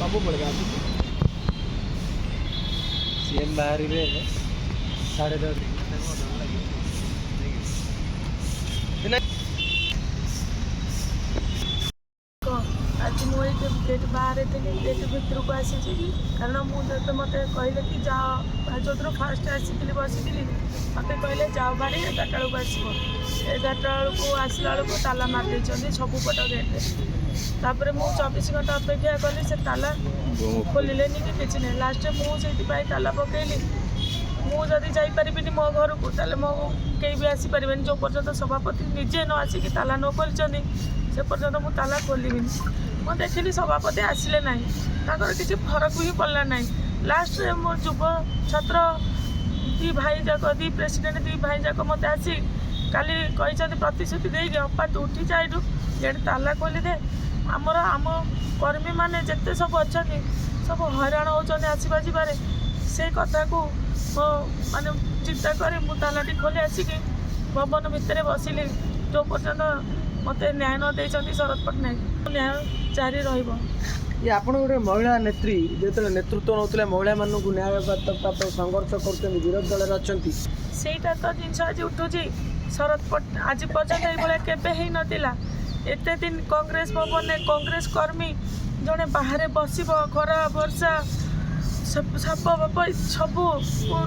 ସବୁ ମିଳିବ सीएम बाहर 10:30 आज मुझे गेट बाहर थी गेट भितर को आसी कारण मुझे मत कहले कि जाओ जो फास्ट आसी बसी मत कहले जाओ बाहर 11टा बेलू आसो 11टा बेलू आसला बेलू ताला मार सबुपट गेट तापर मुझे 24 घंटा अपेक्षा कली से ताला खोलिले कि किसी नहीं लास्ट मुझे ताला पकईली मुझे जापरि मो घर को ताले मो कहीं भी आसीपारे जो पर्यटन सभापति निजे न आसिक ताला न खोली से पर्यटन मुझे ताला खोलि मुझे देखिली सभापति आसिले ना किसी फरक भी पड़ा ना लास्ट मो युव छात्र दी भाई जाक दी प्रेसिडेंट दी भाई जाक मत आसी काली कही प्रतिश्रुति देगी अपा तू उठी जा गेट ताला खोली दे आमर आम कर्मी मैंने जिते सब अच्छा सब हैरान होती आसवा जारे से कथा को माने चिंता कर तालाटी खोली आसिक भवन भितर बसिली जो पर्यटन मत न्याय न देती शरद पट्टनायक न्याय जारी रहा ये आपण गोटे महिला नेत्री जो नेतृत्व नौते महिला मानक न्याय प्राप्त संघर्ष कर विरोध दल अच्छा सेटा तो जिन आज उठू शरद पट्टनायक आज पर्यटन ये केवे ही नाला एत दिन कांग्रेस भवन में कांग्रेस कर्मी जड़े बाहर बस खरा वर्षा साप बाप सब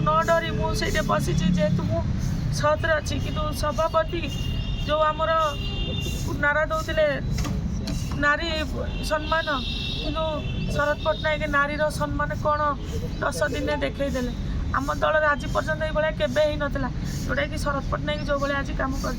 न डरी मुझे बसी जेहेतु मुझे छत्रे अच्छी कि सभापति जो आमर नारा दौले नारी सम्मान कि शरद पट्टनायक नारी सम्मान कौन 10 दिन देखईदे आम दल आज पर्यटन ये केवे ही नाला जोटा कि शरद पट्टनायक जो भाई आज कम कर